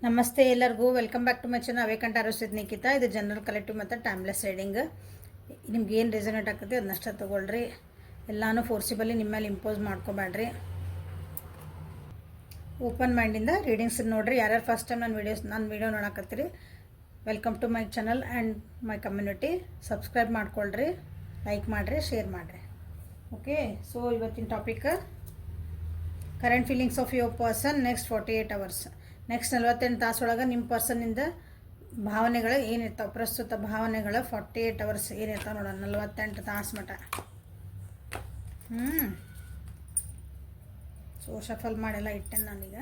ನಮಸ್ತೆ ಎಲ್ಲರಿಗೂ welcome back to my channel ಅವೇಕಂಠ ಆರೋಗ್ಯ ನಿಖಿತಾ. ಇದು ಜನರಲ್ ಕಲೆಕ್ಟಿವ್ ಮತ್ತು ಟೈಮ್ಲೆಸ್ ರೀಡಿಂಗ್. ನಿಮ್ಗೆ ಏನು ರೆಸನೇಟ್ ಆಗ್ತದೆ ಅದನ್ನಷ್ಟೇ ತೊಗೊಳ್ರಿ. ಎಲ್ಲನೂ ಫೋರ್ಸಿಬಲಿ ನಿಮ್ಮ ಮೇಲೆ ಇಂಪೋಸ್ ಮಾಡ್ಕೊಬೇಡ್ರಿ. ಓಪನ್ ಮೈಂಡಿಂದ ರೀಡಿಂಗ್ಸ್ ನೋಡಿರಿ. ಯಾರ್ಯಾರು ಫಸ್ಟ್ ಟೈಮ್ ನನ್ನ ವೀಡಿಯೋ ನೋಡಕತ್ತೀರಿ, welcome to my channel and my community. Subscribe ಮಾಡ್ಕೊಳ್ರಿ, ಲೈಕ್ ಮಾಡಿರಿ, ಶೇರ್ ಮಾಡಿರಿ. ಓಕೆ, ಸೊ ಇವತ್ತಿನ topic current feelings of your person next 48 hours. Next 48 ತಾಸೊಳಗೆ ನಿಮ್ಮ ಪರ್ಸನ್ನಿಂದ ಭಾವನೆಗಳು ಏನಿರ್ತಾವೆ, ಪ್ರಸ್ತುತ ಭಾವನೆಗಳು 48 hours ಏನಿರ್ತಾವೆ ನೋಡೋಣ. 48 ತಾಸು ಮಟ. ಸೊ ಶಫಲ್ ಮಾಡೆಲ್ಲ ಇಟ್ಟೆ ನಾನೀಗ.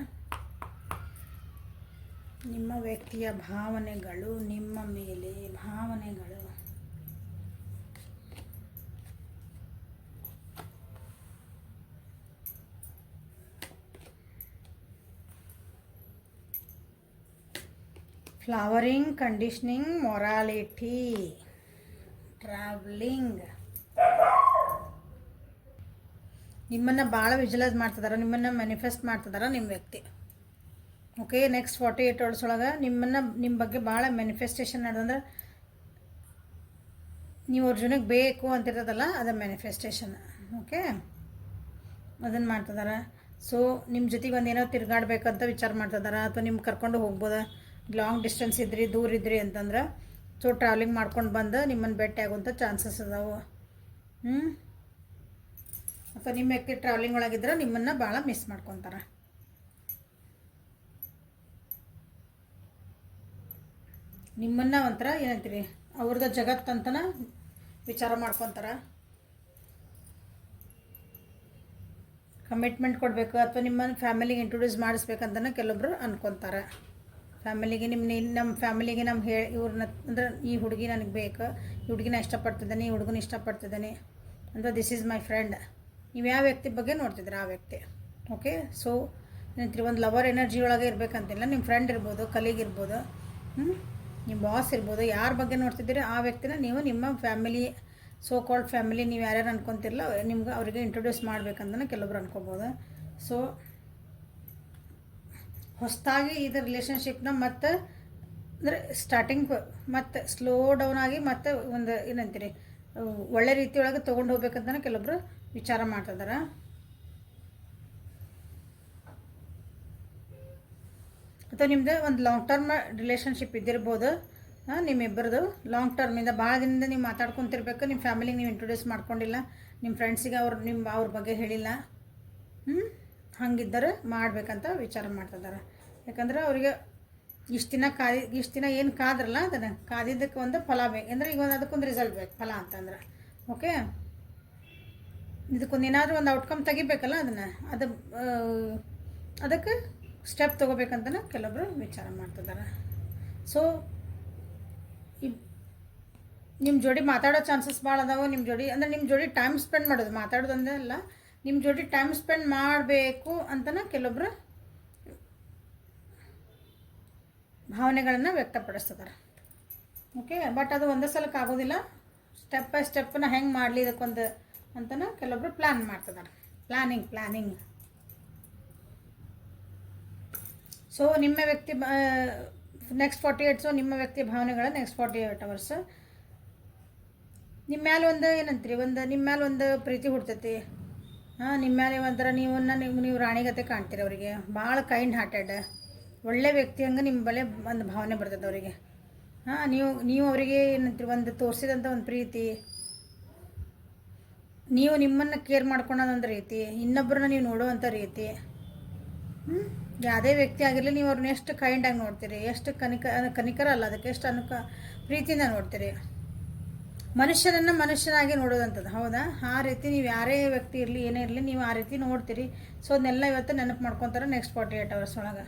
ನಿಮ್ಮ ವ್ಯಕ್ತಿಯ ಭಾವನೆಗಳು, ನಿಮ್ಮ ಮೇಲೆ ಭಾವನೆಗಳು. Flowering, conditioning, morality, travelling. ನಿಮ್ಮನ್ನು ಭಾಳ ವಿಜುವಲೈಸ್ ಮಾಡ್ತಿದಾರ, ನಿಮ್ಮನ್ನು ಮ್ಯಾನಿಫೆಸ್ಟ್ ಮಾಡ್ತಿದಾರ ನಿಮ್ಮ ವ್ಯಕ್ತಿ. ಓಕೆ, ನೆಕ್ಸ್ಟ್ 48 hours ಒಳಗೆ ನಿಮ್ಮ ಬಗ್ಗೆ ಭಾಳ ಮ್ಯಾನಿಫೆಸ್ಟೇಷನ್ ನಡೆದಂದ್ರೆ ನೀವು ಅವ್ರ ಜನಕ್ಕೆ ಬೇಕು ಅಂತಿರ್ತದಲ್ಲ, ಅದು ಮ್ಯಾನಿಫೆಸ್ಟೇಷನ್. ಓಕೆ, ಅದನ್ನು ಮಾಡ್ತಿದಾರ. ಸೊ ನಿಮ್ಮ ಜೊತೆಗೆ ಒಂದೇನೋ ತಿರುಗಾಡ್ಬೇಕಂತ ವಿಚಾರ ಮಾಡ್ತಿದಾರ, ಅಥವಾ ನಿಮ್ಗೆ ಕರ್ಕೊಂಡು ಹೋಗ್ಬೋದ. ಲಾಂಗ್ ಡಿಸ್ಟೆನ್ಸ್ ಇದ್ರಿ, ದೂರ ಇದ್ರಿ ಅಂತಂದ್ರೆ ಸೊ ಟ್ರಾವೆಲಿಂಗ್ ಮಾಡ್ಕೊಂಡು ಬಂದು ನಿಮ್ಮನ್ನು ಭೇಟಿ ಆಗುವಂಥ ಚಾನ್ಸಸ್ ಅದಾವೆ. ಅಥವಾ ನಿಮ್ಮ ವ್ಯಕ್ತಿ ಟ್ರಾವೆಲಿಂಗ್ ಒಳಗಿದ್ರೆ ನಿಮ್ಮನ್ನು ಭಾಳ ಮಿಸ್ ಮಾಡ್ಕೊತಾರೆ. ನಿಮ್ಮನ್ನು ಒಂಥರ ಏನಂತೀರಿ, ಅವ್ರದ್ದು ಜಗತ್ತಂತನ ವಿಚಾರ ಮಾಡ್ಕೊತಾರೆ. ಕಮಿಟ್ಮೆಂಟ್ ಕೊಡಬೇಕು ಅಥವಾ ನಿಮ್ಮನ್ನು ಫ್ಯಾಮಿಲಿಗೆ ಇಂಟ್ರೊಡ್ಯೂಸ್ ಮಾಡಿಸ್ಬೇಕಂತನ ಕೆಲವೊಬ್ರು ಅನ್ಕೊತಾರೆ. ಫ್ಯಾಮಿಲಿಗೆ ನಮ್ಮ ಫ್ಯಾಮಿಲಿಗೆ ಇವ್ರನ್ನ ಅಂದ್ರೆ ಈ ಹುಡುಗಿ ನನಗೆ ಬೇಕು, ಈ ಹುಡುಗಿನ ಇಷ್ಟಪಡ್ತಿದ್ದಾನೆ, ಈ ಹುಡುಗನ ಇಷ್ಟಪಡ್ತಿದ್ದಾನೆ ಅಂದರೆ ದಿಸ್ ಈಸ್ ಮೈ ಫ್ರೆಂಡ್. ನೀವು ಯಾವ ವ್ಯಕ್ತಿ ಬಗ್ಗೆ ನೋಡ್ತಿದ್ದೀರ ಆ ವ್ಯಕ್ತಿ. ಓಕೆ, ಸೊ ಏನಂತೀರಿ, ಒಂದು ಲವರ್ ಎನರ್ಜಿ ಒಳಗೆ ಇರಬೇಕಂತಿಲ್ಲ. ನಿಮ್ಮ ಫ್ರೆಂಡ್ ಇರ್ಬೋದು, ಕಲೀಗ್ ಇರ್ಬೋದು, ನಿಮ್ಮ ಬಾಸ್ ಇರ್ಬೋದು, ಯಾರ ಬಗ್ಗೆ ನೋಡ್ತಿದ್ದೀರಿ ಆ ವ್ಯಕ್ತಿನ ನೀವು ನಿಮ್ಮ ಫ್ಯಾಮಿಲಿ, ಸೋ ಕಾಲ್ಡ್ ಫ್ಯಾಮಿಲಿ, ನೀವು ಯಾರ್ಯಾರು ಅನ್ಕೊತಿರಲ್ಲ ನಿಮ್ಗೆ ಅವರಿಗೆ ಇಂಟ್ರೊಡ್ಯೂಸ್ ಮಾಡ್ಬೇಕಂತಲೇ ಕೆಲವೊಬ್ರು ಅನ್ಕೋಬೋದು. ಸೊ ಹೊಸದಾಗಿ ಇದು ರಿಲೇಷನ್ಶಿಪ್ನ ಮತ್ತು ಅಂದರೆ ಸ್ಟಾರ್ಟಿಂಗ್ ಮತ್ತು ಸ್ಲೋ ಡೌನ್ ಆಗಿ ಮತ್ತು ಒಂದು ಏನಂತೀರಿ ಒಳ್ಳೆ ರೀತಿಯೊಳಗೆ ತೊಗೊಂಡು ಹೋಗ್ಬೇಕಂತಲೇ ಕೆಲವೊಬ್ರು ವಿಚಾರ ಮಾಡ್ತಿದ್ದಾರೆ. ಅಥವಾ ನಿಮ್ಮದು ಒಂದು ಲಾಂಗ್ ಟರ್ಮ್ ರಿಲೇಷನ್ಶಿಪ್ ಇದ್ದಿರ್ಬೋದು. ನಿಮ್ಮಿಬ್ಬರದು ಲಾಂಗ್ ಟರ್ಮಿಂದ ಭಾಳ ದಿನದಿಂದ ನೀವು ಮಾತಾಡ್ಕೊತಿರ್ಬೇಕು. ನಿಮ್ಮ ಫ್ಯಾಮಿಲಿಗೆ ನೀವು ಇಂಟ್ರೊಡ್ಯೂಸ್ ಮಾಡ್ಕೊಂಡಿಲ್ಲ, ನಿಮ್ಮ ಫ್ರೆಂಡ್ಸಿಗೆ ಅವ್ರ ಬಗ್ಗೆ ಹೇಳಿಲ್ಲ. ಹಂಗಿದ್ದರೆ ಮಾಡ್ಬೇಕಂತ ವಿಚಾರ ಮಾಡ್ತಿದ್ದಾರೆ. ಯಾಕಂದ್ರೆ ಅವರಿಗೆ ಇಷ್ಟು ದಿನ ಏನು ಕಾದ್ರಲ್ಲ, ಅದನ್ನು ಕಾದಿದ್ದಕ್ಕೆ ಒಂದು ಫಲ ಬೇಕು. ಅಂದರೆ ಈಗ ಅದಕ್ಕೊಂದು ರಿಸಲ್ಟ್ ಬೇಕು, ಫಲ ಅಂತಂದ್ರೆ. ಓಕೆ, ಇದಕ್ಕೊಂದು ಏನಾದರೂ ಒಂದು ಔಟ್ಕಮ್ ತೆಗಿಬೇಕಲ್ಲ, ಅದಕ್ಕೆ ಸ್ಟೆಪ್ ತೊಗೋಬೇಕಂತಲೇ ಕೆಲವೊಬ್ರು ವಿಚಾರ ಮಾಡ್ತಿದ್ದಾರೆ. ಸೊ ನಿಮ್ಮ ಜೋಡಿ ಮಾತಾಡೋ ಚಾನ್ಸಸ್ ಭಾಳ ಅದಾವೆ. ನಿಮ್ಮ ಜೋಡಿ ಟೈಮ್ ಸ್ಪೆಂಡ್ ಮಾಡೋದು, ಮಾತಾಡೋದಂದ್ರೆ ಅಲ್ಲ, ನಿಮ್ಮ ಜೋಡಿ ಟೈಮ್ ಸ್ಪೆಂಡ್ ಮಾಡಬೇಕು ಅಂತಲೇ ಕೆಲವೊಬ್ರು ಭಾವನೆಗಳನ್ನು ವ್ಯಕ್ತಪಡಿಸ್ತಿದ್ದಾರೆ. ಓಕೆ, ಬಟ್ ಅದು ಒಂದೇ ಸಲಕ್ಕೆ ಆಗೋದಿಲ್ಲ. ಸ್ಟೆಪ್ ಬೈ ಸ್ಟೆಪ್ಪನ್ನ ಹೆಂಗೆ ಮಾಡಲಿ ಇದಕ್ಕೊಂದು ಅಂತಲೇ ಕೆಲವೊಬ್ರು ಪ್ಲ್ಯಾನ್ ಮಾಡ್ತಿದ್ದಾರೆ. ಪ್ಲ್ಯಾನಿಂಗ್. ಸೊ ನಿಮ್ಮ ವ್ಯಕ್ತಿ ನೆಕ್ಸ್ಟ್ 48, ಸೊ ನಿಮ್ಮ ವ್ಯಕ್ತಿಯ ಭಾವನೆಗಳ ನೆಕ್ಸ್ಟ್ 48 hours ನಿಮ್ಮ ಮೇಲೆ ಒಂದು ಏನಂತೀರಿ, ನಿಮ್ಮ ಮೇಲೆ ಒಂದು ಪ್ರೀತಿ ಹುಡ್ತೈತಿ. ನಿಮ್ಮ ಮೇಲೆ ಒಂಥರ ನೀವು ರಾಣಿಗತೆ ಕಾಣ್ತೀರಿ. ಅವರಿಗೆ ಭಾಳ ಕೈಂಡ್ ಹಾರ್ಟೆಡ್, ಒಳ್ಳೆ ವ್ಯಕ್ತಿ ಹಂಗೆ ನಿಮ್ಮ ಬಳಿ ಒಂದು ಭಾವನೆ ಬರ್ತದೆ ಅವರಿಗೆ. ನೀವು ಅವರಿಗೆ ಏನಂತೀರಿ, ಒಂದು ತೋರಿಸಿದಂಥ ಒಂದು ಪ್ರೀತಿ, ನೀವು ನಿಮ್ಮನ್ನು ಕೇರ್ ಮಾಡ್ಕೊಳೋದೊಂದು ರೀತಿ, ಇನ್ನೊಬ್ಬರನ್ನ ನೀವು ನೋಡುವಂಥ ರೀತಿ. ಯಾವುದೇ ವ್ಯಕ್ತಿ ಆಗಿರಲಿ, ನೀವು ಅವ್ರನ್ನ ಎಷ್ಟು ಕೈಂಡಾಗಿ ನೋಡ್ತೀರಿ, ಎಷ್ಟು ಕನಿಕರ ಅಲ್ಲ, ಅದಕ್ಕೆ ಎಷ್ಟು ಪ್ರೀತಿಯಿಂದ ನೋಡ್ತೀರಿ. ಮನುಷ್ಯನನ್ನು ಮನುಷ್ಯನಾಗಿ ನೋಡೋದಂಥದ್ದು, ಹೌದಾ? ಆ ರೀತಿ ನೀವು ಯಾರೇ ವ್ಯಕ್ತಿ ಇರಲಿ, ಏನೇ ಇರಲಿ, ನೀವು ಆ ರೀತಿ ನೋಡ್ತೀರಿ. ಸೊ ಅದನ್ನೆಲ್ಲ ಇವತ್ತು ನೆನಪು ಮಾಡ್ಕೊತಾರೆ ನೆಕ್ಸ್ಟ್ 48 hours ಒಳಗೆ.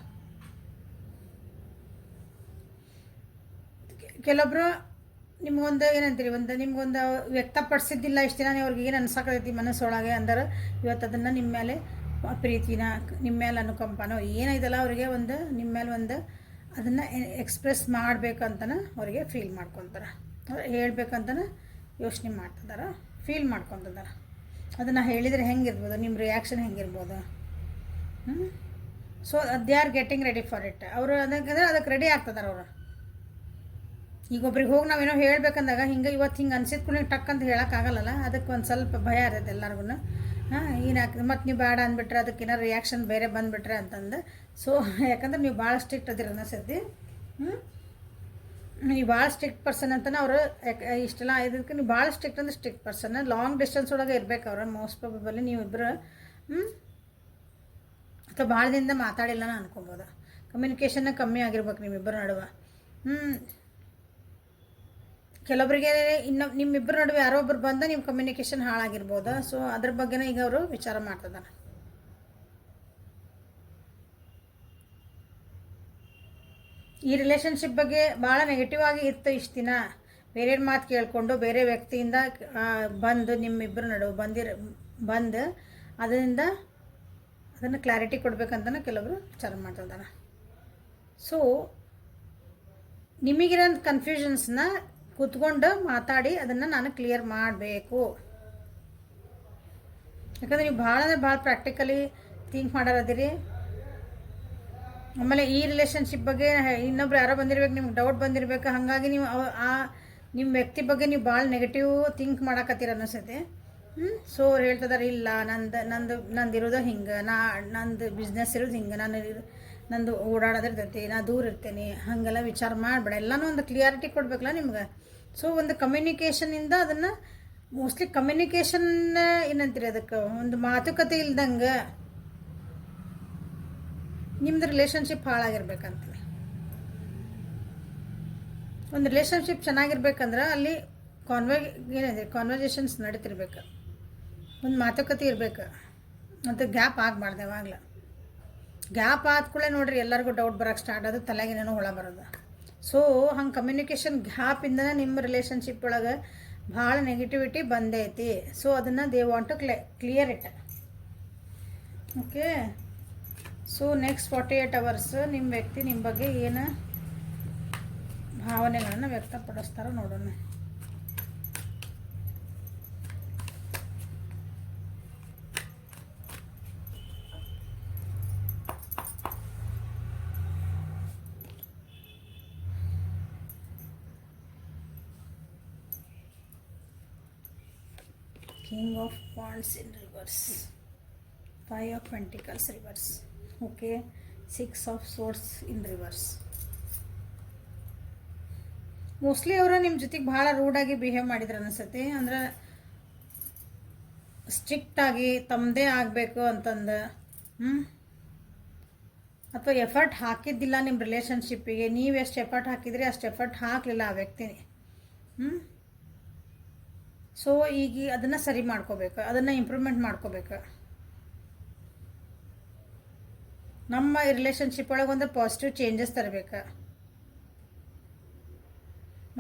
ಕೆಲವೊಬ್ರು ನಿಮ್ಗೊಂದು ಏನಂತೀರಿ, ನಿಮ್ಗೊಂದು ವ್ಯಕ್ತಪಡಿಸಿದ್ದಿಲ್ಲ ಇಷ್ಟು ದಿನ, ಅವ್ರಿಗೆ ಏನು ಅನ್ಸಕತ್ತೈತಿ ಮನಸ್ಸೊಳಗೆ ಅಂದ್ರೆ ಇವತ್ತು ಅದನ್ನು ನಿಮ್ಮ ಮೇಲೆ ಪ್ರೀತಿನ, ನಿಮ್ಮ ಮೇಲೆ ಅನುಕಂಪನೋ ಏನಿದೆಲ್ಲ ಅವರಿಗೆ ನಿಮ್ಮ ಮೇಲೆ ಅದನ್ನು ಎಕ್ಸ್ಪ್ರೆಸ್ ಮಾಡಬೇಕಂತನ ಅವರಿಗೆ ಫೀಲ್ ಮಾಡ್ಕೊತಾರೆ, ಹೇಳ್ಬೇಕಂತನ ಯೋಚನೆ ಮಾಡ್ತಿದ್ದಾರೆ, ಫೀಲ್ ಮಾಡ್ಕೊತಿದ್ದಾರೆ. ಅದನ್ನು ಹೇಳಿದರೆ ಹೆಂಗಿರ್ಬೋದು, ನಿಮ್ಮ ರಿಯಾಕ್ಷನ್ ಹೆಂಗಿರ್ಬೋದು. So they are getting ready for it. ಅವರು ಅದಕ್ಕೆ ರೆಡಿ ಆಗ್ತದಾರೆ ಅವರು. ಈಗ ಒಬ್ರಿಗೆ ಹೋಗಿ ನಾವೇನೋ ಹೇಳ್ಬೇಕಂದಾಗ ಹಿಂಗೆ ಇವತ್ತು ಹಿಂಗೆ ಅನ್ಸಿದ ಕೂಡ ಟಕ್ ಅಂತ ಹೇಳೋಕ್ಕಾಗಲ್ಲಲ್ಲ, ಅದಕ್ಕೆ ಒಂದು ಸ್ವಲ್ಪ ಭಯ ಇರುತ್ತೆ ಎಲ್ಲರಿಗೂ. ಏನಾಗ್ತದೆ ಮತ್ತು ನೀವು ಬೇಡ ಅಂದ್ಬಿಟ್ರೆ ಅದಕ್ಕೆ ಏನಾರು ರಿಯಾಕ್ಷನ್ ಬೇರೆ ಬಂದುಬಿಟ್ರೆ ಅಂತಂದು. ಸೊ ಯಾಕಂದ್ರೆ ನೀವು ಭಾಳ ಸ್ಟ್ರಿಕ್ಟ್ ಅದಿರ ಅನಿಸ್ತೈತಿ. ನೀವು ಭಾಳ ಸ್ಟ್ರಿಕ್ಟ್ ಪರ್ಸನ್ ಅಂತಲೇ ಅವರು ಇಷ್ಟೆಲ್ಲ ಇದಕ್ಕೆ ನೀವು ಭಾಳ ಸ್ಟ್ರಿಕ್ಟ್ ಅಂದ್ರೆ ಸ್ಟ್ರಿಕ್ಟ್ ಪರ್ಸನ್. ಲಾಂಗ್ ಡಿಸ್ಟೆನ್ಸ್ ಒಳಗೆ ಇರ್ಬೇಕು ಅವ್ರು ಮೋಸ್ಟ್ ಪ್ರಾಬಬಲಿ. ನೀವಿಬ್ಬರು ಅಥವಾ ಭಾಳ ದಿನದಿಂದ ಮಾತಾಡಿಲ್ಲನ ಅನ್ಕೊಬೋದು. ಕಮ್ಯುನಿಕೇಷನ್ನ ಕಮ್ಮಿ ಆಗಿರ್ಬೇಕು ನಿಮ್ಮಿಬ್ಬರ ನಡುವೆ. ಕೆಲವೊಬ್ಬರಿಗೆ ನಿಮ್ಮಿಬ್ಬರ ನಡುವೆ ಯಾರೋ ಒಬ್ರು ಬಂದ ನಿಮ್ಮ ಕಮ್ಯುನಿಕೇಷನ್ ಹಾಳಾಗಿರ್ಬೋದು. ಸೊ ಅದ್ರ ಬಗ್ಗೆನೇ ಈಗ ಅವರು ವಿಚಾರ ಮಾಡ್ತಿದ್ದಾರೆ. ಈ ರಿಲೇಷನ್ಶಿಪ್ ಬಗ್ಗೆ ಭಾಳ ನೆಗೆಟಿವ್ ಆಗಿ ಇತ್ತು ಇಷ್ಟು ದಿನ. ಬೇರೆಯವ್ರ ಮಾತು ಕೇಳಿಕೊಂಡು ಬೇರೆ ವ್ಯಕ್ತಿಯಿಂದ ಬಂದು ನಿಮ್ಮಿಬ್ಬರ ನಡುವೆ ಬಂದು ಅದನ್ನು ಕ್ಲಾರಿಟಿ ಕೊಡ್ಬೇಕಂತಲೇ ಕೆಲವರು ವಿಚಾರ ಮಾಡ್ತಿದ್ದಾರೆ. ಸೊ ನಿಮಗಿರೋ ಕನ್ಫ್ಯೂಷನ್ಸ್ನ ಕೂತ್ಕೊಂಡು ಮಾತಾಡಿ ಅದನ್ನು ನಾನು ಕ್ಲಿಯರ್ ಮಾಡಬೇಕು. ಯಾಕಂದರೆ ನೀವು ಭಾಳ ಅಂದರೆ ಭಾಳ ಪ್ರಾಕ್ಟಿಕಲಿ ಥಿಂಕ್ ಮಾಡೋರದಿರಿ. ಆಮೇಲೆ ಈ ರಿಲೇಷನ್ಶಿಪ್ ಬಗ್ಗೆ ಇನ್ನೊಬ್ರು ಯಾರೋ ಬಂದಿರ್ಬೇಕು, ನಿಮ್ಗೆ ಡೌಟ್ ಬಂದಿರಬೇಕು. ಹಾಗಾಗಿ ನೀವು ನಿಮ್ಮ ವ್ಯಕ್ತಿ ಬಗ್ಗೆ ನೀವು ಭಾಳ ನೆಗೆಟಿವ್ ಥಿಂಕ್ ಮಾಡಕತ್ತೀರ ಅನ್ನಿಸ್ತೈತೆ. ಸೊ ಅವ್ರು ಹೇಳ್ತಿದಾರೆ, ಇಲ್ಲ ನಂದು ಇರೋದು ಹಿಂಗೆ, ನಂದು ಬಿಸ್ನೆಸ್ ಇರೋದು ಹಿಂಗೆ, ನಂದು ಓಡಾಡೋದಿರ್ತೈತಿ, ನಾ ದೂರ ಇರ್ತೇನೆ, ಹಾಗೆಲ್ಲ ವಿಚಾರ ಮಾಡಬೇಡ. ಎಲ್ಲನೂ ಒಂದು ಕ್ಲಿಯಾರಿಟಿ ಕೊಡಬೇಕಲ್ಲ ನಿಮ್ಗೆ. ಸೊ ಒಂದು ಕಮ್ಯುನಿಕೇಷನಿಂದ ಅದನ್ನು ಮೋಸ್ಟ್ಲಿ ಕಮ್ಯುನಿಕೇಷನ್ ಏನಂತೀರಿ ಅದಕ್ಕೆ, ಒಂದು ಮಾತುಕತೆ ಇಲ್ದಂಗೆ ನಿಮ್ಮದು ರಿಲೇಷನ್ಶಿಪ್ ಹಾಳಾಗಿರ್ಬೇಕಂತಲೇ. ಒಂದು ರಿಲೇಷನ್ಶಿಪ್ ಚೆನ್ನಾಗಿರ್ಬೇಕಂದ್ರೆ ಅಲ್ಲಿ ಕಾನ್ವರ್ಜೇಷನ್ಸ್ ನಡೀತಿರ್ಬೇಕು, ಒಂದು ಮಾತುಕತೆ ಇರಬೇಕು, ಮತ್ತು ಗ್ಯಾಪ್ ಆಗಬಾರ್ದು. ಯಾವಾಗಲ ಗ್ಯಾಪ್ ಆದ್ಕೂಳೆ ನೋಡ್ರಿ ಎಲ್ಲರಿಗೂ ಡೌಟ್ ಬರೋಕ್ಕೆ ಸ್ಟಾರ್ಟ್ ಆಗೋದು, ತಲೆಗೇನೇನೋ ಹುಳ ಬರೋದು. ಸೊ ಹಂಗೆ ಕಮ್ಯುನಿಕೇಷನ್ ಗ್ಯಾಪಿಂದನೇ ನಿಮ್ಮ ರಿಲೇಷನ್ಶಿಪ್ ಒಳಗೆ ಭಾಳ ನೆಗೆಟಿವಿಟಿ ಬಂದೈತಿ. ಸೊ ಅದನ್ನು they want to clear it. Okay. So next 48 hours ನಿಮ್ಮ ವ್ಯಕ್ತಿ ನಿಮ್ಮ ಬಗ್ಗೆ ಏನು ಭಾವನೆಗಳನ್ನು ವ್ಯಕ್ತಪಡಿಸ್ತಾರೋ ನೋಡೋಣ. King of Wands in reverse, 5 of Pentacles reverse. Okay, 6 of Swords in reverse. Mostly ಅವರು ನಿಮ್ಮ ಜೊತೆಗೆ ಭಾಳ ರೂಡಾಗಿ ಬಿಹೇವ್ ಮಾಡಿದ್ರು ಅನಿಸುತ್ತೆ. ಅಂದ್ರೆ ಸ್ಟ್ರಿಕ್ಟಾಗಿ ತಮ್ಮದೇ ಆಗಬೇಕು ಅಂತಂದು, ಅಥವಾ ಎಫರ್ಟ್ ಹಾಕಿದ್ದಿಲ್ಲ ನಿಮ್ಮ ರಿಲೇಷನ್ಶಿಪ್ಪಿಗೆ. ನೀವು ಎಷ್ಟು ಎಫರ್ಟ್ ಹಾಕಿದ್ರಿ ಅಷ್ಟು ಎಫರ್ಟ್ ಹಾಕಲಿಲ್ಲ ಆ ವ್ಯಕ್ತಿನೇ. ಸೊ ಈಗ ಅದನ್ನು ಸರಿ ಮಾಡ್ಕೋಬೇಕು, ಅದನ್ನು ಇಂಪ್ರೂವ್ಮೆಂಟ್ ಮಾಡ್ಕೋಬೇಕು. ನಮ್ಮ ರಿಲೇಷನ್ಶಿಪ್ ಒಳಗೆ ಒಂದು ಪಾಸಿಟಿವ್ ಚೇಂಜಸ್ ತರಬೇಕು,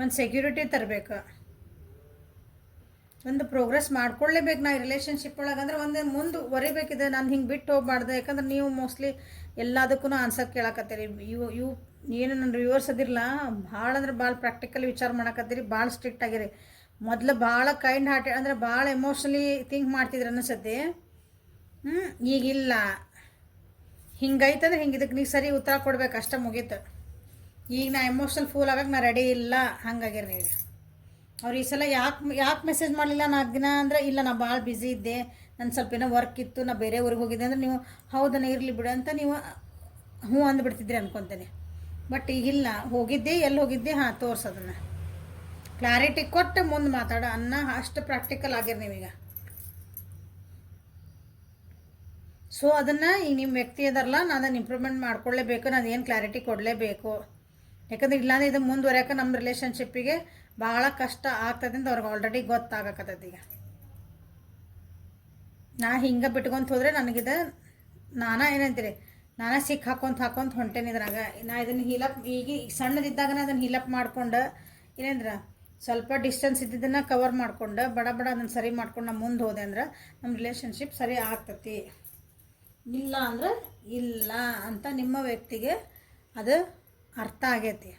ಒಂದು ಸೆಕ್ಯೂರಿಟಿ ತರಬೇಕು, ಒಂದು ಪ್ರೋಗ್ರೆಸ್ ಮಾಡ್ಕೊಳ್ಳೇಬೇಕು. ನಾ ಈ ರಿಲೇಷನ್ಶಿಪ್ ಒಳಗೆ ಅಂದ್ರೆ ಒಂದು ಮುಂದುವರಿಬೇಕಿದೆ. ನಾನು ಹಿಂಗೆ ಬಿಟ್ಟು ಹೋಗ್ಬಾರ್ದು. ಯಾಕಂದ್ರೆ ನೀವು ಮೋಸ್ಟ್ಲಿ ಎಲ್ಲದಕ್ಕೂ ಆನ್ಸರ್ ಕೇಳಕತ್ತೀರಿ. ಇವು ಏನು ನನ್ನ ವ್ಯೂವರ್ಸ್ ಅದಿರಲ್ಲ, ಭಾಳ ಅಂದ್ರೆ ಭಾಳ ಪ್ರಾಕ್ಟಿಕಲಿ ವಿಚಾರ ಮಾಡಕತ್ತೀರಿ, ಭಾಳ ಸ್ಟ್ರಿಕ್ಟ್ ಆಗಿರಿ. ಮೊದಲು ಭಾಳ ಕೈಂಡ್ ಹಾರ್ಟೆಡ್ ಅಂದರೆ ಭಾಳ ಎಮೋಷ್ನಲಿ ಥಿಂಕ್ ಮಾಡ್ತಿದ್ರು ಅನಿಸುತ್ತೆ. ಈಗಿಲ್ಲ, ಹಿಂಗೈತಂದ್ರೆ ಹಿಂಗೆ ಇದಕ್ಕೆ ನೀವು ಸರಿ ಉತ್ತರ ಕೊಡ್ಬೇಕು, ಅಷ್ಟೇ ಮುಗೀತು. ಈಗ ನಾ ಎಮೋಷ್ನಲ್ ಫೂಲ್ ಆಗಕ್ಕೆ ನಾ ರೆಡಿ ಇಲ್ಲ, ಹಂಗಾಗಿರಿ ನೀವು. ಅವ್ರು ಈ ಸಲ ಯಾಕೆ ಮೆಸೇಜ್ ಮಾಡಲಿಲ್ಲ 4 ದಿನ ಅಂದರೆ, ಇಲ್ಲ ನಾ ಭಾಳ ಬ್ಯುಸಿ ಇದ್ದೆ, ನನ್ನ ಸ್ವಲ್ಪ ಏನೋ ವರ್ಕ್ ಇತ್ತು, ನಾ ಬೇರೆ ಊರಿಗೆ ಹೋಗಿದ್ದೆ ಅಂದರೆ ನೀವು ಹೌದನ್ನ ಇರಲಿ ಬಿಡು ಅಂತ ನೀವು ಹ್ಞೂ ಅಂದ್ಬಿಡ್ತಿದ್ರಿ ಅನ್ಕೊತೇನೆ. ಬಟ್ ಈಗಿಲ್ಲ, ಹೋಗಿದ್ದೆ, ಎಲ್ಲಿ ಹೋಗಿದ್ದೆ, ಹಾಂ ತೋರ್ಸೋದನ್ನು ಕ್ಲಾರಿಟಿ ಕೊಟ್ಟು ಮುಂದೆ ಮಾತಾಡೋ ಅಷ್ಟು ಪ್ರಾಕ್ಟಿಕಲ್ ಆಗಿರಿ ನೀವೀಗ. ಸೊ ಅದನ್ನು ಈಗ ನಿಮ್ಮ ವ್ಯಕ್ತಿ ಅದಾರಲ್ಲ, ನಾನು ಅದನ್ನು ಇಂಪ್ರೂವ್ಮೆಂಟ್ ಮಾಡ್ಕೊಳ್ಳೇಬೇಕು, ನಾನು ಏನು ಕ್ಲಾರಿಟಿ ಕೊಡಲೇಬೇಕು. ಯಾಕಂದ್ರೆ ಇಲ್ಲಾಂದ್ರೆ ಇದು ಮುಂದುವರೆಯೋಕೆ ನಮ್ಮ ರಿಲೇಷನ್ಶಿಪ್ಪಿಗೆ ಭಾಳ ಕಷ್ಟ ಆಗ್ತದೆ ಅಂತ ಅವ್ರಿಗೆ ಆಲ್ರೆಡಿ ಗೊತ್ತಾಗಕತ್ತೈತಿ. ಈಗ ನಾ ಹಿಂಗೆ ಬಿಟ್ಕೊಂತ ಹೋದರೆ ನನಗಿದೆ ಏನಂತೀರಿ, ನಾನೇ ಸಿಕ್ ಹಾಕೊಂತ ಹೊಂಟೇನಿ ಇದ್ರಾಗ. ನಾ ಇದನ್ನು ಹೀಲಪ್ ಈಗ ಸಣ್ಣದಿದ್ದಾಗನೇ ಅದನ್ನು ಹೀಲಪ್ ಮಾಡ್ಕೊಂಡು ಏನಂದ್ರೆ ಸ್ವಲ್ಪ ಡಿಸ್ಟೆನ್ಸ್ ಇದ್ದಿದ್ದನ್ನು ಕವರ್ ಮಾಡ್ಕೊಂಡು ಬಡ ಅದನ್ನು ಸರಿ ಮಾಡ್ಕೊಂಡು ನಾನು ಮುಂದೆ ಹೋದೆ ಅಂದ್ರೆ ನಮ್ಮ ರಿಲೇಷನ್ಶಿಪ್ ಸರಿ ಆಗ್ತತಿ. ಇಲ್ಲ ಅಂದ್ರೆ ಇಲ್ಲ ಅಂತ ನಿಮ್ಮ ವ್ಯಕ್ತಿಗೆ ಅದು ಅರ್ಥ ಆಗೈತಿ.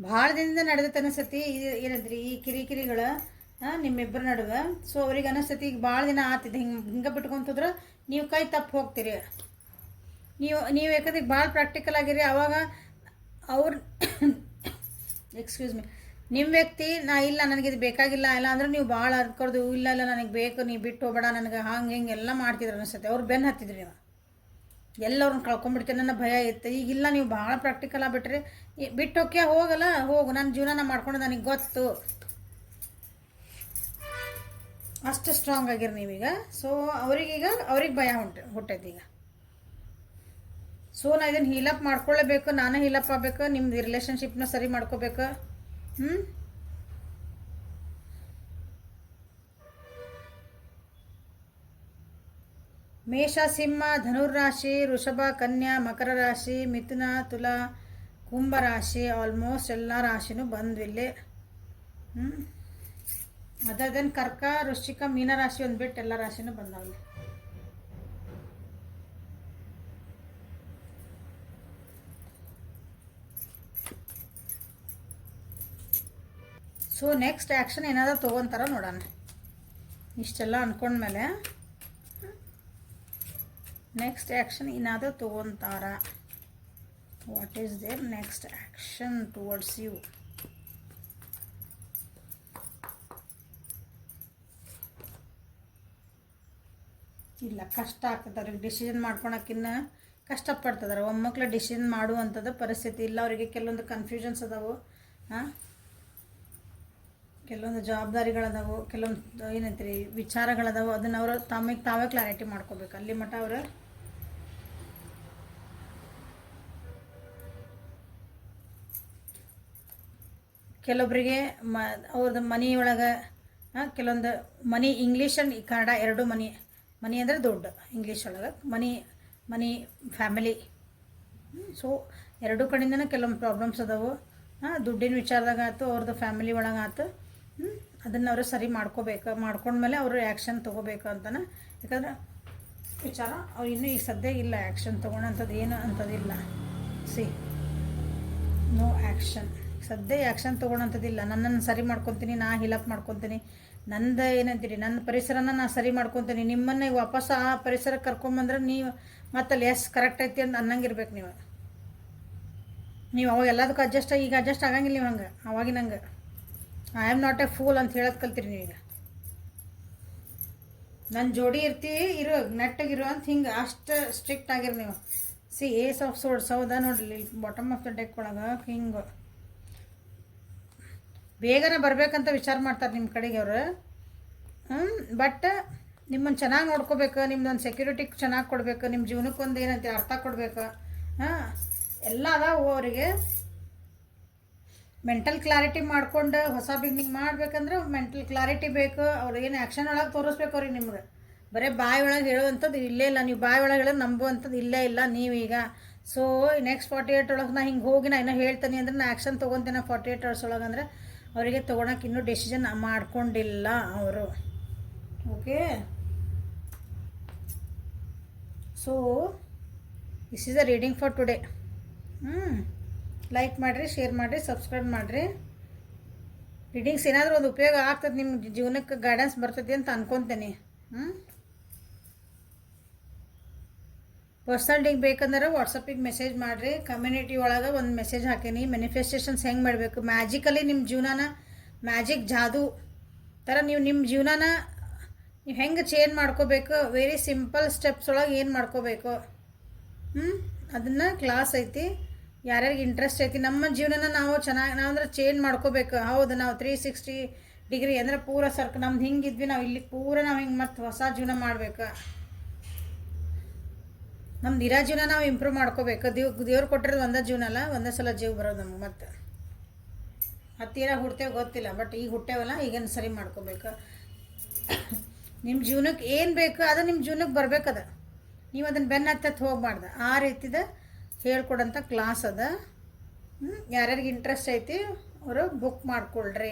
ಭಾಳ ದಿನದಿಂದ ನಡೆದೈತೆ ಅನಿಸತಿ. ಏನಂದ್ರಿ ಈ ಕಿರಿಕಿರಿಗಳು ನಿಮ್ಮಿಬ್ಬರ ನಡುವೆ. ಸೊ ಅವ್ರಿಗೆ ಅನಿಸ್ತೈತಿ ಈಗ ಭಾಳ ದಿನ ಆತಿದೆ ಹಿಂಗೆ ಬಿಟ್ಕೊಂತಂದ್ರೆ ನೀವು ಕೈ ತಪ್ಪು ಹೋಗ್ತೀರಿ. ನೀವು ಯಾಕಂದ್ರೆ ಈಗ ಭಾಳ ಪ್ರಾಕ್ಟಿಕಲ್ ಆಗಿರಿ. ಆವಾಗ ಅವ್ರು ಎಕ್ಸ್ಕ್ಯೂಸ್ ಮೀ, ನಿಮ್ಮ ವ್ಯಕ್ತಿ ಇಲ್ಲ ನನಗಿದು ಬೇಕಾಗಿಲ್ಲ ಇಲ್ಲ ಅಂದ್ರೆ ನೀವು ಭಾಳ ಅದ್ಕೊಡ್ದು ಇಲ್ಲ ನನಗೆ ಬೇಕು, ನೀವು ಬಿಟ್ಟು ಹೋಗಬೇಡ ನನಗೆ ಹಂಗೆ ಹಿಂಗೆ ಎಲ್ಲ ಮಾಡ್ತಿದ್ರು ಅನಿಸ್ತೈತೆ. ಅವ್ರು ಬೆನ್ನು ಹತ್ತಿದ್ರಿ ನೀವು, ಎಲ್ಲವ್ರನ್ನ ಕಳ್ಕೊಂಡ್ಬಿಡ್ತೇನೆ ನನ್ನ ಭಯ ಇತ್ತು. ಈಗಿಲ್ಲ, ನೀವು ಭಾಳ ಪ್ರಾಕ್ಟಿಕಲ್ ಆಗಿಬಿಟ್ರಿ. ಬಿಟ್ಟು ಹೋಗಲ್ಲ, ಹೋಗು, ನನ್ನ ಜೀವನ ಮಾಡ್ಕೊಂಡು ನನಗೆ ಗೊತ್ತು, ಅಷ್ಟು ಸ್ಟ್ರಾಂಗ್ ಆಗಿರಿ ನೀವೀಗ. ಸೊ ಅವ್ರಿಗೆ ಭಯ ಹುಟ್ಟೈತಿ ಈಗ. ಸೊ ನಾ ಇದನ್ನು ಹೀಲಪ್ ಮಾಡ್ಕೊಳ್ಳೇಬೇಕು, ನಾನೇ ಹೀಲಪ್ ಆಗಬೇಕು, ನಿಮ್ದು ರಿಲೇಷನ್ಶಿಪ್ನ ಸರಿ ಮಾಡ್ಕೋಬೇಕು. ಮೇಷ, ಸಿಂಹ, ಧನುರ್ರಾಶಿ, ವೃಷಭ, ಕನ್ಯಾ, ಮಕರ ರಾಶಿ, ಮಿಥುನ, ತುಲಾ, ಕುಂಭ ರಾಶಿ, ಆಲ್ಮೋಸ್ಟ್ ಎಲ್ಲ ರಾಶಿನೂ ಬಂದ್ವಿಲ್ಲಿ. ಅದನ್ ಕರ್ಕ, ವೃಶ್ಚಿಕ, ಮೀನ ರಾಶಿ ಒಂದು ಬಿಟ್ಟು ಎಲ್ಲ ರಾಶಿನೂ ಬಂದವಲ್ಲಿ. ಸೊ ನೆಕ್ಸ್ಟ್ ಆ್ಯಕ್ಷನ್ ಏನಾದರೂ ತೊಗೊತಾರ ನೋಡೋಣ. ಇಷ್ಟೆಲ್ಲ ಅಂದ್ಕೊಂಡ್ಮೇಲೆ ನೆಕ್ಸ್ಟ್ ಆ್ಯಕ್ಷನ್ ಏನಾದರೂ ತೊಗೊತಾರ. What is there next action towards you? ಇಲ್ಲ, ಕಷ್ಟ ಆಗ್ತದೆ ಅವ್ರಿಗೆ ಡಿಸಿಷನ್ ಮಾಡ್ಕೊಳಕ್ಕಿನ್ನ ಕಷ್ಟಪಡ್ತದಾರೆ. ಒಮ್ಮಕ್ಳು ಡಿಸಿಷನ್ ಮಾಡುವಂಥದ್ದು ಪರಿಸ್ಥಿತಿ ಇಲ್ಲ ಅವರಿಗೆ. ಕೆಲವೊಂದು ಕನ್ಫ್ಯೂಷನ್ಸ್ ಅದಾವು, ಕೆಲವೊಂದು ಜವಾಬ್ದಾರಿಗಳದಾವು, ಕೆಲವೊಂದು ಏನಂತೀರಿ ವಿಚಾರಗಳದಾವು. ಅದನ್ನು ಅವರು ತಾವೇ ಕ್ಲಾರಿಟಿ ಮಾಡ್ಕೋಬೇಕು. ಅಲ್ಲಿ ಮಟ್ಟ ಅವರು ಕೆಲವೊಬ್ಬರಿಗೆ ಅವ್ರದ್ದು ಮನೆಯೊಳಗೆ ಕೆಲವೊಂದು ಮನಿ, ಇಂಗ್ಲೀಷ್ ಆ್ಯಂಡ್ ಕನ್ನಡ ಎರಡು ಮನಿ ಅಂದರೆ ದೊಡ್ಡ ಇಂಗ್ಲೀಷ್ ಒಳಗೆ ಮನಿ ಫ್ಯಾಮಿಲಿ. ಸೊ ಎರಡೂ ಕಡೆಯಿಂದನೇ ಕೆಲವೊಂದು ಪ್ರಾಬ್ಲಮ್ಸ್ ಅದಾವು. ದುಡ್ಡಿನ ವಿಚಾರದಾಗ ಆಯ್ತು, ಅವ್ರದ್ದು ಫ್ಯಾಮಿಲಿ ಒಳಗೆ ಆಯ್ತು. ಅದನ್ನು ಅವರು ಸರಿ ಮಾಡ್ಕೊಂಡ್ಮೇಲೆ ಅವರು ಆ್ಯಕ್ಷನ್ ತೊಗೋಬೇಕು ಅಂತಾನೆ. ಯಾಕಂದ್ರೆ ವಿಚಾರ ಅವ್ರು ಇನ್ನೂ ಈಗ ಸದ್ಯ ಇಲ್ಲ ಆ್ಯಕ್ಷನ್ ತೊಗೊಳಂಥದ್ದು, ಏನು ಅಂಥದ್ದಿಲ್ಲ. ನೋ ಆ್ಯಕ್ಷನ್, ಸದ್ಯ ಆ್ಯಕ್ಷನ್ ತೊಗೊಳಂಥದ್ದಿಲ್ಲ. ನನ್ನನ್ನು ಸರಿ ಮಾಡ್ಕೊತೀನಿ, ನಾ ಹೀಲಪ್ ಮಾಡ್ಕೊತೀನಿ, ನಂದು ಏನಂತೀರಿ ನನ್ನ ಪರಿಸರನ ನಾ ಸರಿ ಮಾಡ್ಕೊತೀನಿ. ನಿಮ್ಮನ್ನು ಈಗ ವಾಪಸ್ ಆ ಪರಿಸರಕ್ಕೆ ಕರ್ಕೊಂಬಂದ್ರೆ ನೀವು ಮತ್ತಲ್ಲಿ ಕರೆಕ್ಟ್ ಐತಿ ಅಂತ ಅನ್ನಂಗಿರ್ಬೇಕು. ನೀವು ಅವಾಗ ಎಲ್ಲದಕ್ಕೂ ಈಗ ಅಡ್ಜಸ್ಟ್ ಆಗಂಗಿಲ್ಲ ನೀವು. ಹಂಗೆ ಅವಾಗಿನಂಗೆ I am not a fool ಅಂತ ಹೇಳೋದು ಕಲ್ತೀರಿ ನೀವೀಗ. ನನ್ನ ಜೋಡಿ ಇರು ನೆಟ್ಟಗಿರು ಅಂತ ಹಿಂಗೆ ಅಷ್ಟು ಸ್ಟ್ರಿಕ್ಟ್ ಆಗಿರಿ ನೀವು. ಏಸ್ ಆಫ್ ಸೋರ್ಡ್ಸ್ ಹೌದಾ ನೋಡ್ರಿ, ಬಾಟಮ್ ಆಫ್ ದ ಡೆಕ್ ಒಳಗೆ ಹಿಂಗೆ ಬೇಗನೆ ಬರಬೇಕಂತ ವಿಚಾರ ಮಾಡ್ತಾರೆ ನಿಮ್ಮ ಕಡೆಗೆ ಅವರು. ಬಟ್ ನಿಮ್ಮನ್ನು ಚೆನ್ನಾಗಿ ನೋಡ್ಕೋಬೇಕು, ನಿಮ್ದೊಂದು ಸೆಕ್ಯೂರಿಟಿ ಚೆನ್ನಾಗಿ ಕೊಡಬೇಕು, ನಿಮ್ಮ ಜೀವನಕ್ಕೆ ಒಂದು ಏನಂತ ಅರ್ಥ ಕೊಡಬೇಕು. ಎಲ್ಲ ಅದಾವು ಅವರಿಗೆ. ಮೆಂಟಲ್ ಕ್ಲಾರಿಟಿ ಮಾಡ್ಕೊಂಡು ಹೊಸ ಬಿಗ್ನಿಂಗ್ ಮಾಡ್ಬೇಕಂದ್ರೆ ಮೆಂಟಲ್ ಕ್ಲಾರಿಟಿ ಬೇಕು. ಅವ್ರಿಗೇನು ಆ್ಯಕ್ಷನ್ ಒಳಗೆ ತೋರಿಸ್ಬೇಕು ಅವ್ರಿಗೆ. ನಿಮ್ಗೆ ಬರೀ ಬಾಯಿ ಒಳಗೆ ಹೇಳುವಂಥದ್ದು ಇಲ್ಲೇ ಇಲ್ಲ. ನೀವು ಬಾಯಿ ಒಳಗೆ ಹೇಳೋದು ನಂಬುವಂಥದ್ದು ಇಲ್ಲೇ ಇಲ್ಲ ನೀವೀಗ. ಸೊ ನೆಕ್ಸ್ಟ್ 48 ಒಳಗೆ ನಾ ಹಿಂಗೆ ಹೋಗಿ ನಾ ಇನ್ನೂ ಹೇಳ್ತೀನಿ ಅಂದರೆ ನಾ ಆ್ಯಕ್ಷನ್ ತೊಗೊತೀನಿ 48 hours ಒಳಗೆ ಅಂದರೆ ಅವರಿಗೆ ತೊಗೊಳಕ್ಕೆ ಇನ್ನೂ ಡೆಸಿಷನ್ ಮಾಡ್ಕೊಂಡಿಲ್ಲ ಅವರು. Okay, so this is a reading for today. Like ಮಾಡಿರಿ, ಶೇರ್ ಮಾಡಿರಿ, ಸಬ್ಸ್ಕ್ರೈಬ್ ಮಾಡಿರಿ. ರೀಡಿಂಗ್ಸ್ ಏನಾದರೂ ಒಂದು ಉಪಯೋಗ ಆಗ್ತದೆ, ನಿಮ್ಮ ಜೀವನಕ್ಕೆ ಗೈಡೆನ್ಸ್ ಬರ್ತದೆ ಅಂತ ಅನ್ಕೊತೀನಿ. ಪರ್ಸನಲ್ ಡೀಗ್ ಬೇಕಂದ್ರೆ ವಾಟ್ಸಪ್ಪಿಗೆ ಮೆಸೇಜ್ ಮಾಡಿರಿ. ಕಮ್ಯುನಿಟಿ ಒಳಗೆ ಒಂದು ಮೆಸೇಜ್ ಹಾಕೀನಿ, ಮ್ಯಾನಿಫೆಸ್ಟೇಷನ್ಸ್ ಹೆಂಗೆ ಮಾಡಬೇಕು, ಮ್ಯಾಜಿಕಲಿ ನಿಮ್ಮ ಜೀವನನ ಮ್ಯಾಜಿಕ್ ಜಾದು ಥರ ನಿಮ್ಮ ಜೀವನನ ನೀವು ಹೆಂಗೆ ಚೇಂಜ್ ಮಾಡ್ಕೋಬೇಕು, ವೆರಿ ಸಿಂಪಲ್ ಸ್ಟೆಪ್ಸ್ ಒಳಗೆ ಏನು ಮಾಡ್ಕೋಬೇಕು ಅದನ್ನು ಕ್ಲಾಸ್ ಐತಿ. ಯಾರ್ಯಾರಿಗೆ ಇಂಟ್ರೆಸ್ಟ್ ಐತಿ ನಮ್ಮ ಜೀವನನ ನಾವು ಅಂದ್ರೆ ಚೇಂಜ್ ಮಾಡ್ಕೋಬೇಕು. ಹೌದು, ನಾವು 360 ಡಿಗ್ರಿ ಅಂದರೆ ಪೂರ ನಮ್ದು ಹಿಂಗಿದ್ವಿ, ನಾವು ಇಲ್ಲಿ ಪೂರ ನಾವು ಹಿಂಗೆ ಮತ್ತೆ ಹೊಸ ಜೀವನ ಮಾಡ್ಬೇಕು. ನಮ್ದು ಇರೋ ಜೀವನ ನಾವು ಇಂಪ್ರೂವ್ ಮಾಡ್ಕೋಬೇಕು. ದೇವ್ರು ಕೊಟ್ಟಿರೋದು ಒಂದೇ ಜೀವನ ಅಲ್ಲ, ಒಂದೇ ಸಲ ಜೀವ ಬರೋದು ನಮ್ಗೆ. ಮತ್ತೆ ಹತ್ತಿರ ಹುಡ್ತೇವೆ ಗೊತ್ತಿಲ್ಲ, ಬಟ್ ಈಗ ಹುಟ್ಟೇವಲ್ಲ, ಈಗೇನು ಸರಿ ಮಾಡ್ಕೋಬೇಕು. ನಿಮ್ಮ ಜೀವನಕ್ಕೆ ಏನು ಬೇಕು ಅದು ನಿಮ್ಮ ಜೀವನಕ್ಕೆ ಬರ್ಬೇಕದ. ನೀವು ಅದನ್ನು ಬೆನ್ನ ಹತ್ತತ್ತು ಹೋಗ್ಬಾರ್ದು. ಆ ರೀತಿದ ಹೇಳ್ಕೊಡೋಂಥ ಕ್ಲಾಸ್ ಅದ. ಯಾರ್ಯಾರಿಗೆ ಇಂಟ್ರೆಸ್ಟ್ ಐತಿ ಅವರು ಬುಕ್ ಮಾಡ್ಕೊಳ್ರಿ.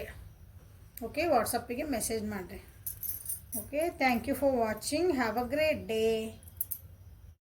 ಓಕೆ, ವಾಟ್ಸಪ್ಪಿಗೆ ಮೆಸೇಜ್ ಮಾಡಿರಿ. Okay, thank you for watching. Have a great day.